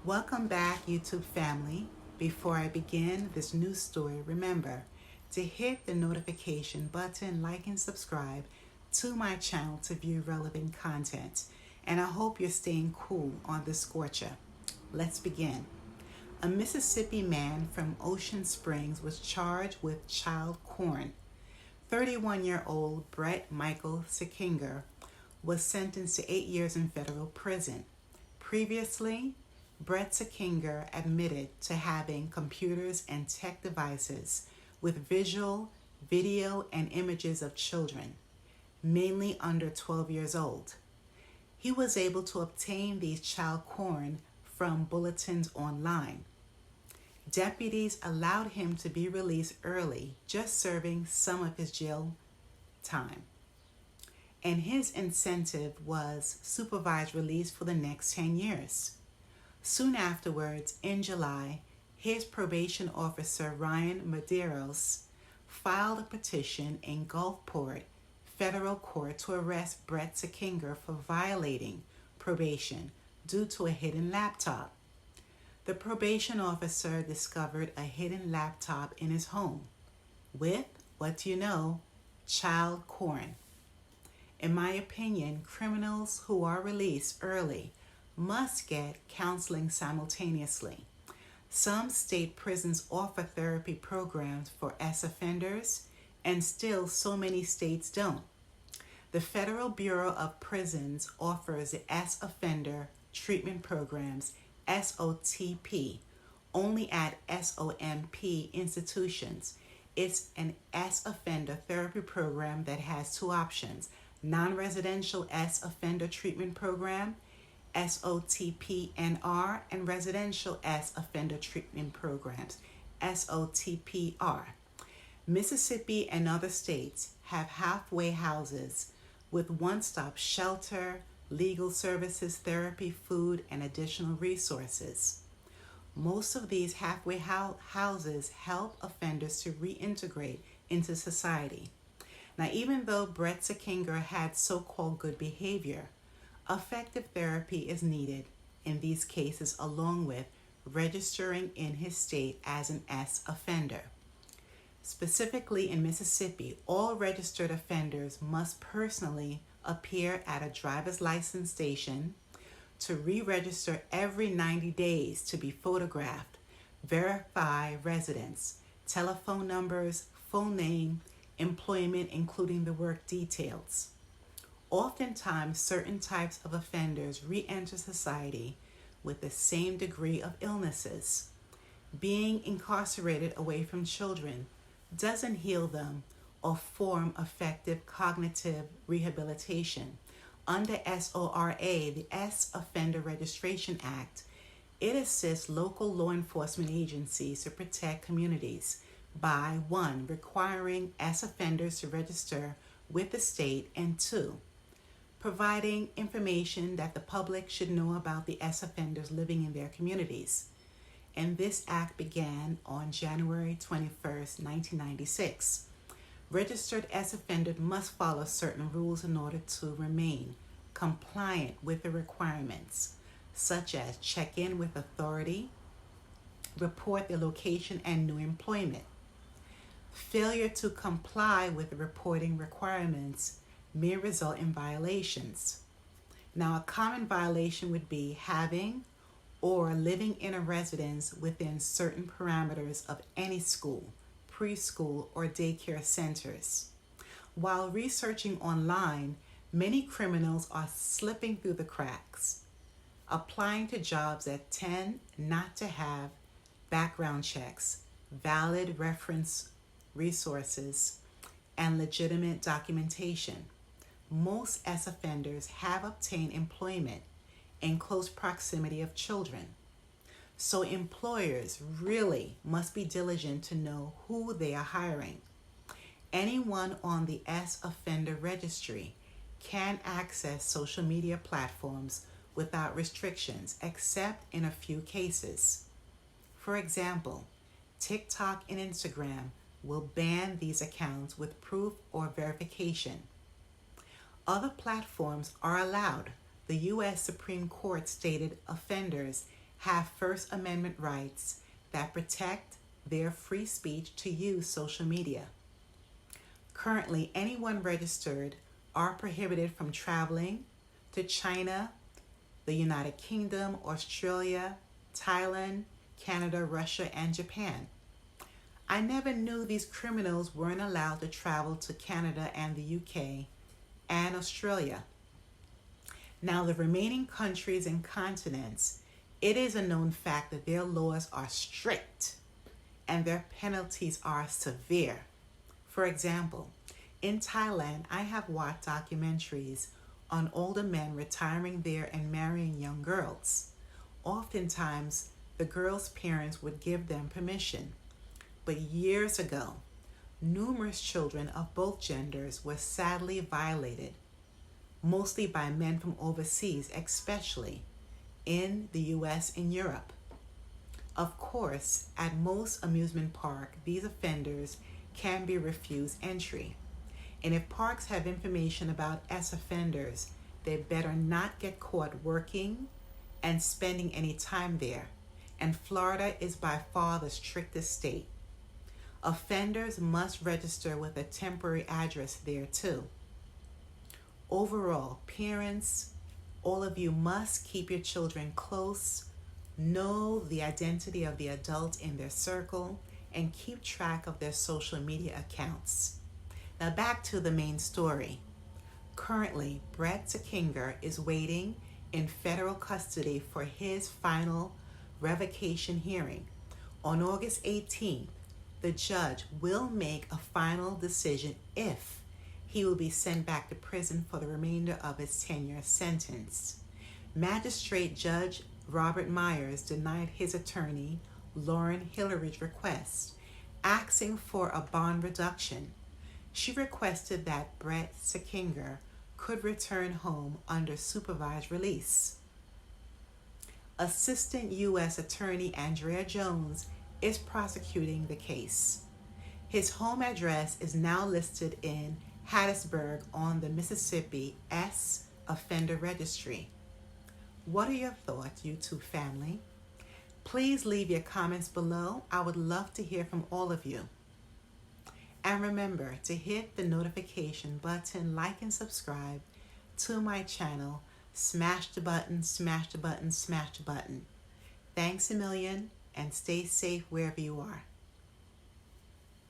Welcome back, YouTube family. Before I begin this new story, remember to hit the notification button, like, and subscribe to my channel to view relevant content. And I hope you're staying cool on the scorcher. Let's begin. A Mississippi man from Ocean Springs was charged with child porn. 31-year-old Brett Michael Sekinger was sentenced to 8 years in federal prison. Previously, Brett Sekinger admitted to having computers and tech devices with visual, video, and images of children, mainly under 12 years old. He was able to obtain these child porn from bulletins online. Deputies allowed him to be released early, just serving some of his jail time. And his incentive was supervised release for the next 10 years. Soon afterwards, in July, his probation officer, Ryan Medeiros, filed a petition in Gulfport federal court to arrest Brett Sekinger for violating probation due to a hidden laptop. The probation officer discovered a hidden laptop in his home with, what do you know, child porn. In my opinion, criminals who are released early must get counseling simultaneously. Some state prisons offer therapy programs for ex-offenders, and still so many states don't. The Federal Bureau of Prisons offers the ex-offender treatment programs, SOTP, only at SOMP institutions. It's an ex-offender therapy program that has two options: non-residential ex-offender treatment program, SOTPNR, and residential ex-offender treatment programs, SOTPR. Mississippi and other states have halfway houses with one-stop shelter, legal services, therapy, food, and additional resources. Most of these halfway houses help offenders to reintegrate into society. Now, even though Brett Sekinger had so-called good behavior, effective therapy is needed in these cases, along with registering in his state as an ex-offender. Specifically in Mississippi, all registered offenders must personally appear at a driver's license station to re-register every 90 days to be photographed, verify residence, telephone numbers, full name, employment, including the work details. Oftentimes, certain types of offenders re-enter society with the same degree of illnesses. Being incarcerated away from children doesn't heal them or form effective cognitive rehabilitation. Under SORA, the Ex-Offender Registration Act, it assists local law enforcement agencies to protect communities by 1. Requiring ex-offenders to register with the state, and 2. Providing information that the public should know about the ex-offenders living in their communities. And this act began on January 21st, 1996. Registered ex-offenders must follow certain rules in order to remain compliant with the requirements, such as check in with authority, report their location and new employment. Failure to comply with the reporting requirements may result in violations. Now, a common violation would be having or living in a residence within certain parameters of any school, preschool, or daycare centers. While researching online, many criminals are slipping through the cracks, applying to jobs that tend not to have background checks, valid reference resources, and legitimate documentation. Most ex-offenders have obtained employment in close proximity of children. So employers really must be diligent to know who they are hiring. Anyone on the ex-offender registry can access social media platforms without restrictions, except in a few cases. For example, TikTok and Instagram will ban these accounts with proof or verification. Other platforms are allowed. The U.S. Supreme Court stated offenders have First Amendment rights that protect their free speech to use social media. Currently, anyone registered are prohibited from traveling to China, the United Kingdom, Australia, Thailand, Canada, Russia, and Japan. I never knew these criminals weren't allowed to travel to Canada and the UK and Australia. Now, the remaining countries and continents, it is a known fact that their laws are strict and their penalties are severe. For example, in Thailand, I have watched documentaries on older men retiring there and marrying young girls. Oftentimes, the girls' parents would give them permission. But years ago, numerous children of both genders were sadly violated, mostly by men from overseas, especially in the US and Europe. Of course, at most amusement parks, these offenders can be refused entry. And if parks have information about offenders, they better not get caught working and spending any time there. And Florida is by far the strictest state. Offenders must register with a temporary address there too. Overall, parents, all of you must keep your children close, know the identity of the adult in their circle, and keep track of their social media accounts. Now back to the main story. Currently, Brett Sekinger is waiting in federal custody for his final revocation hearing. On August 18th, the judge will make a final decision if he will be sent back to prison for the remainder of his 10-year sentence. Magistrate Judge Robert Myers denied his attorney, Lauren Hillary's request, asking for a bond reduction. She requested that Brett Sekinger could return home under supervised release. Assistant U.S. Attorney Andrea Jones is prosecuting the case. His home address is now listed in Hattiesburg on the Mississippi S Offender Registry. What are your thoughts, YouTube family? Please leave your comments below. I would love to hear from all of you. And remember to hit the notification button, like and subscribe to my channel. Smash the button, smash the button, smash the button. Thanks a million and stay safe wherever you are.